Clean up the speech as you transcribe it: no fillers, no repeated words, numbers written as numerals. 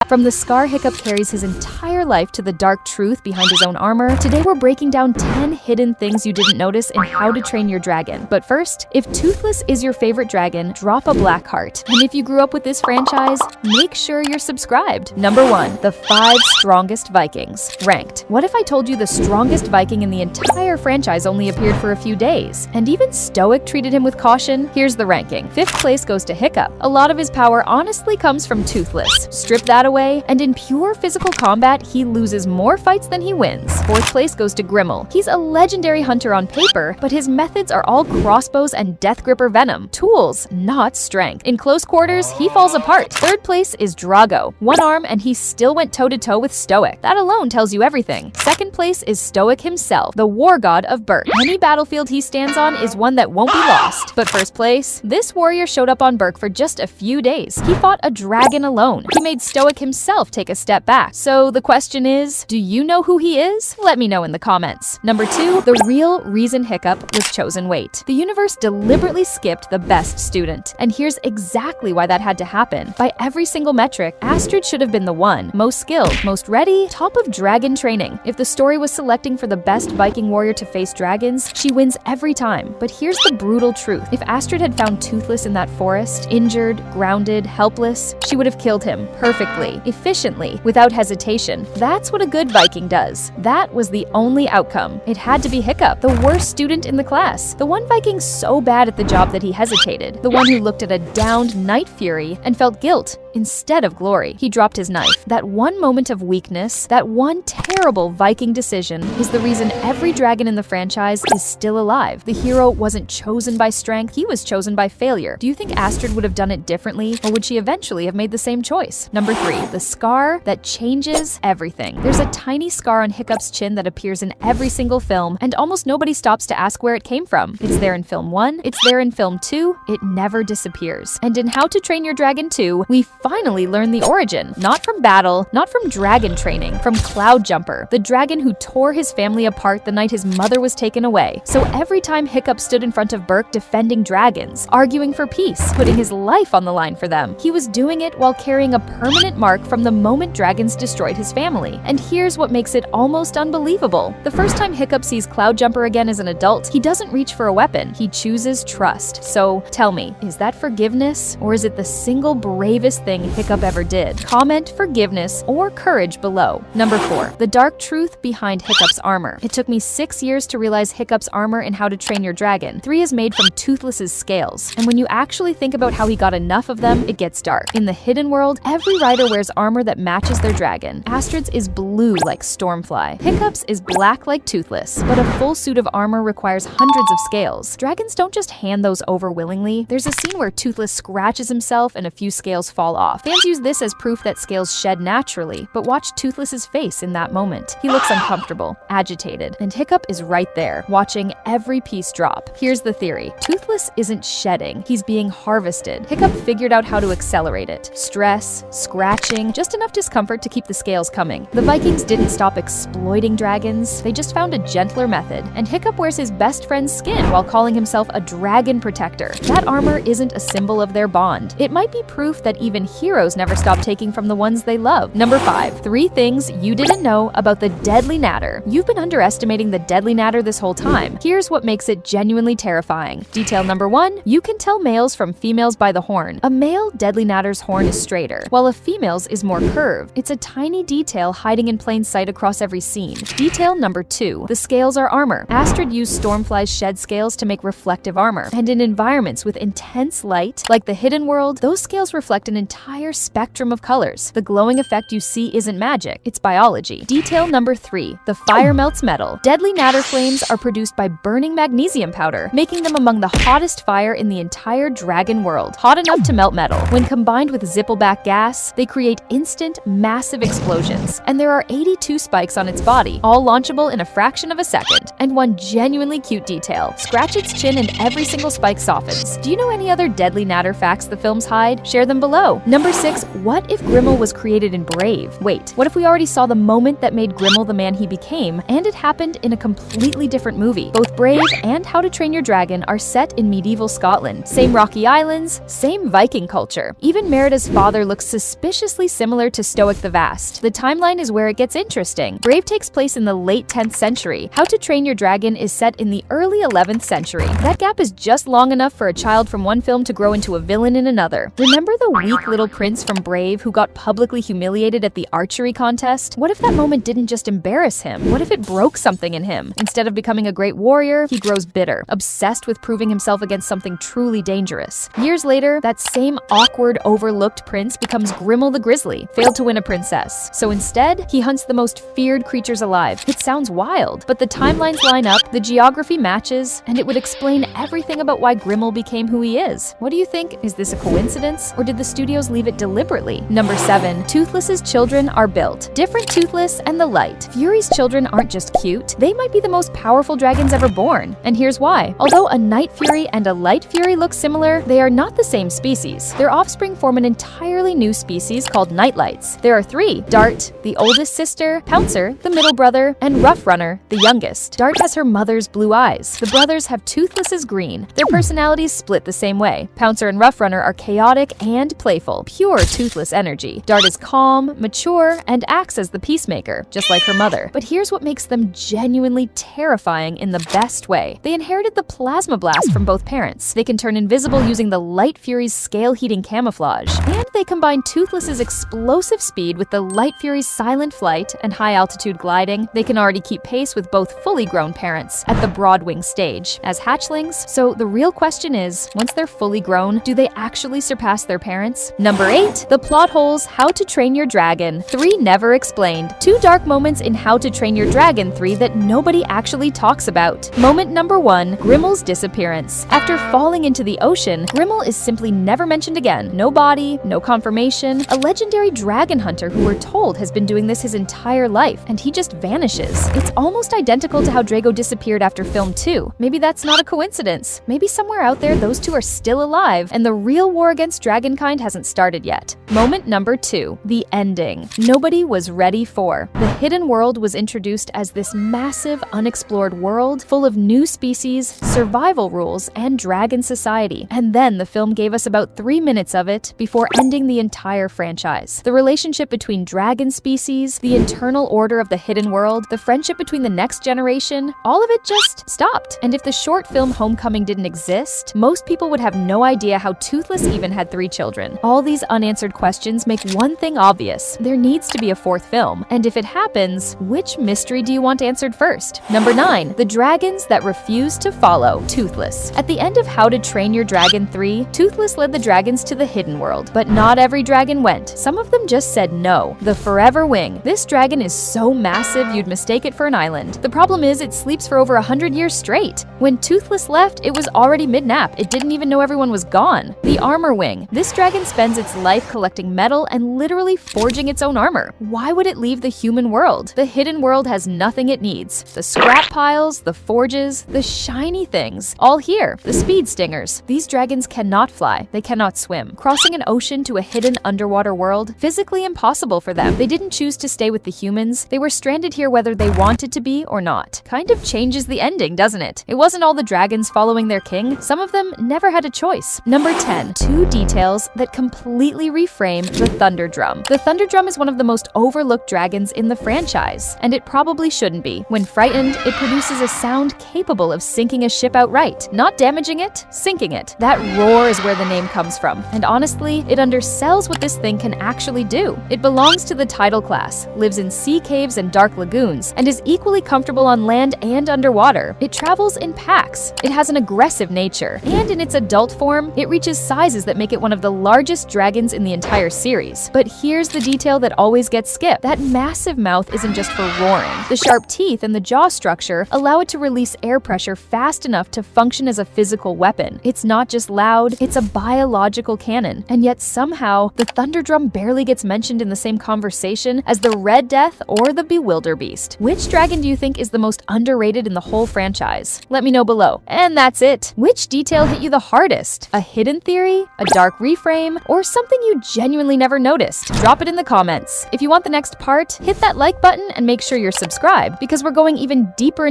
From the scar Hiccup carries his entire life to the dark truth behind his own armor, today we're breaking down 10 hidden things you didn't notice in How to Train Your Dragon. But first, if Toothless is your favorite dragon, drop a black heart. And if you grew up with this franchise, make sure you're subscribed. Number 1. The 5 strongest Vikings. Ranked. What if I told you the strongest Viking in the entire franchise only appeared for a few days? And even Stoic treated him with caution? Here's the ranking. 5th place goes to Hiccup. A lot of his power honestly comes from Toothless. Strip that away, and in pure physical combat, he loses more fights than he wins. 4th place goes to Grimmel. He's a legendary hunter on paper, but his methods are all crossbows and death gripper venom. Tools, not strength. In close quarters, he falls apart. 3rd place is Drago. One arm, and he still went toe-to-toe with Stoic. That alone tells you everything. 2nd place is Stoic himself, the war god of Berk. Any battlefield he stands on is one that won't be lost. But 1st place? This warrior showed up on Berk for just a few days. He fought a dragon alone. He made Stoic himself take a step back. So the question is, do you know who he is? Let me know in the comments. Number 2, the real reason Hiccup was chosen weight. The universe deliberately skipped the best student. And here's exactly why that had to happen. By every single metric, Astrid should have been the one. Most skilled, most ready, top of dragon training. If the story was selecting for the best Viking warrior to face dragons, she wins every time. But here's the brutal truth. If Astrid had found Toothless in that forest, injured, grounded, helpless, she would have killed him perfectly, efficiently, without hesitation. That's what a good Viking does. That was the only outcome. It had to be Hiccup, the worst student in the class. The one Viking so bad at the job that he hesitated. The one who looked at a downed Night Fury and felt guilt instead of glory. He dropped his knife. That one moment of weakness, that one terrible Viking decision, is the reason every dragon in the franchise is still alive. The hero wasn't chosen by strength, he was chosen by failure. Do you think Astrid would have done it differently, or would she eventually have made the same choice? Number 3, the scar that changes everything. There's a tiny scar on Hiccup's chin that appears in every single film, and almost nobody stops to ask where it came from. It's there in film 1, it's there in film 2, it never disappears. And in How to Train Your Dragon 2, we finally learn the origin. Not from battle, not from dragon training, from Cloudjumper, the dragon who tore his family apart the night his mother was taken away. So every time Hiccup stood in front of Berk defending dragons, arguing for peace, putting his life on the line for them, he was doing it while carrying a permanent mark from the moment dragons destroyed his family. And here's what makes it almost unbelievable. The first time Hiccup sees Cloudjumper again as an adult, he doesn't reach for a weapon, he chooses trust. So tell me, is that forgiveness, or is it the single bravest thing Hiccup ever did? Comment forgiveness or courage below. Number 4, the dark truth behind Hiccup's armor. It took me 6 years to realize Hiccup's armor in How to Train Your Dragon. 3 is made from Toothless's scales, and when you actually think about how he got enough of them, it gets dark. In the hidden world, every rider wears armor that matches their dragon. Astrid's is blue like Stormfly. Hiccup's is black like Toothless, but a full suit of armor requires hundreds of scales. Dragons don't just hand those over willingly. There's a scene where Toothless scratches himself and a few scales fall off. Fans use this as proof that scales shed naturally, but watch Toothless's face in that moment. He looks uncomfortable, agitated, and Hiccup is right there, watching every piece drop. Here's the theory. Toothless isn't shedding, he's being harvested. Hiccup figured out how to accelerate it. Stress, scratching, just enough discomfort to keep the scales coming. The Vikings didn't stop exploiting dragons, they just found a gentler method. And Hiccup wears his best friend's skin while calling himself a dragon protector. That armor isn't a symbol of their bond. It might be proof that even heroes never stop taking from the ones they love. Number 5, 3 things you didn't know about the Deadly Nadder. You've been underestimating the Deadly Nadder this whole time. Here's what makes it genuinely terrifying. Detail number 1, you can tell males from females by the horn. A male Deadly Nadder's horn is straighter, while a female's is more curved. It's a tiny detail hiding in plain sight across every scene. Detail number 2, the scales are armor. Astrid used Stormfly's shed scales to make reflective armor, and in environments with intense light, like the hidden world, those scales reflect an entire spectrum of colors. The glowing effect you see isn't magic, it's biology. Detail number 3, the fire melts metal. Deadly Nadder flames are produced by burning magnesium powder, making them among the hottest fire in the entire dragon world. Hot enough to melt metal. When combined with zippleback gas, they create instant, massive explosions. And there are 82 spikes on its body, all launchable in a fraction of a second. And one genuinely cute detail. Scratch its chin and every single spike softens. Do you know any other Deadly Nadder facts the films hide? Share them below. Number 6. What if Grimmel was created in Brave? Wait, what if we already saw the moment that made Grimmel the man he became, and it happened in a completely different movie? Both Brave and How to Train Your Dragon are set in medieval Scotland. Same rocky islands, same Viking culture. Even Merida's father looks suspiciously similar to Stoic the Vast. The timeline is where it gets interesting. Brave takes place in the late 10th century. How to Train Your Dragon is set in the early 11th century. That gap is just long enough for a child from one film to grow into a villain in another. Remember the weak little prince from Brave who got publicly humiliated at the archery contest? What if that moment didn't just embarrass him? What if it broke something in him? Instead of becoming a great warrior, he grows bitter, obsessed with proving himself against something truly dangerous. Years later, that same awkward, overlooked prince becomes Grimmel the Grizzly, failed to win a princess. So instead, he hunts the most feared creatures alive. It sounds wild, but the timelines line up, the geography matches, and it would explain everything about why Grimmel became who he is. What do you think? Is this a coincidence, or did the studios leave it deliberately? Number 7. Toothless's children are built. Different Toothless and the Light. Fury's children aren't just cute, they might be the most powerful dragons ever born. And here's why. Although a Night Fury and a Light Fury look similar, they are not the same species. Their offspring form an entirely new species called Nightlights. There are 3: Dart, the oldest sister, Pouncer, the middle brother, and Rough Runner, the youngest. Dart has her mother's blue eyes. The brothers have Toothless's green. Their personalities split the same way. Pouncer and Rough Runner are chaotic and playful, pure Toothless energy. Dart is calm, mature, and acts as the peacemaker, just like her mother. But here's what makes them genuinely terrifying in the best way. They inherited the plasma blast from both parents. They can turn invisible using the Light Fury's scale-heating camouflage. And they combine Toothless's explosive speed with the Light Fury's silent flight and high-altitude gliding. They can already keep pace with both fully grown parents at the Broadwing stage as hatchlings. So the real question is, once they're fully grown, do they actually surpass their parents? Number 8. The plot holes How to Train Your Dragon 3 never explained. 2 dark moments in How to Train Your Dragon 3 that nobody actually talks about. Moment number 1. Grimmel's disappearance. After falling into the ocean, Grimmel is simply never mentioned again. No body, no confirmation. A legendary dragon hunter who we're told has been doing this his entire life, and he just vanishes. It's almost identical to how Drago disappeared after film 2. Maybe that's not a coincidence. Maybe somewhere out there those two are still alive, and the real war against dragonkind hasn't started yet. Moment number 2. The ending. Nobody was ready for. The hidden world was introduced as this massive, unexplored world full of new species, survival rules, and dragon society. And then the film gave us about 3 minutes of it before ending the entire franchise. The relationship between dragon species, the internal order of the hidden world, the friendship between the next generation, all of it just stopped. And if the short film Homecoming didn't exist, most people would have no idea how Toothless even had 3 children. All these unanswered questions make one thing obvious. There needs to be a 4th film. And if it happens, which mystery do you want answered first? Number 9. The dragons that refuse to follow Toothless. At the end of How to Train Your Dragon 3, Toothless led the dragons to the hidden world. But not every dragon went. Some of them just said no. The Forever Wing. This dragon is so massive you'd mistake it for an island. The problem is it sleeps for over 100 years straight. When Toothless left, it was already mid-nap. It didn't even know everyone was gone. The Armor Wing. This dragon spends its life collecting metal and literally forging its own armor. Why would it leave the human world? The hidden world has nothing it needs. The scrap piles, the forges, the shiny things. All here. The speed stingers. These dragons cannot fly. They cannot swim. Crossing an ocean to a hidden underwater world, physically impossible for them. They didn't choose to stay with the humans. They were stranded here whether they wanted to be or not. Kind of changes the ending, doesn't it? It wasn't all the dragons following their king. Some of them never had a choice. Number 10. 2 details that completely reframe the Thunderdrum. The Thunderdrum is one of the most overlooked dragons in the franchise, and it probably shouldn't be. When frightened, it produces a sound capable of sinking a ship outright. Not damaging it, sinking it. That roar is where the name comes from, and honestly, it undersells what this thing can actually do. It belongs to the tidal class, lives in sea caves and dark lagoons, and is equally comfortable on land and underwater. It travels in packs. It has an aggressive nature, and in its adult form, it reaches sizes that make it one of the largest dragons in the entire series. But here's the detail that always gets skipped. That massive mouth isn't just for roaring. The sharp teeth and the jaw structure allow it to release air pressure fast enough to function as a physical weapon. It's not just loud, it's a biological cannon. And yet somehow, the Thunderdrum barely gets mentioned in the same conversation as the Red Death or the Bewilderbeast. Which dragon do you think is the most underrated in the whole franchise? Let me know below. And that's it. Which detail hit you the hardest? A hidden theory, a dark reframe, or or something you genuinely never noticed? Drop it in the comments. If you want the next part, hit that like button and make sure you're subscribed because we're going even deeper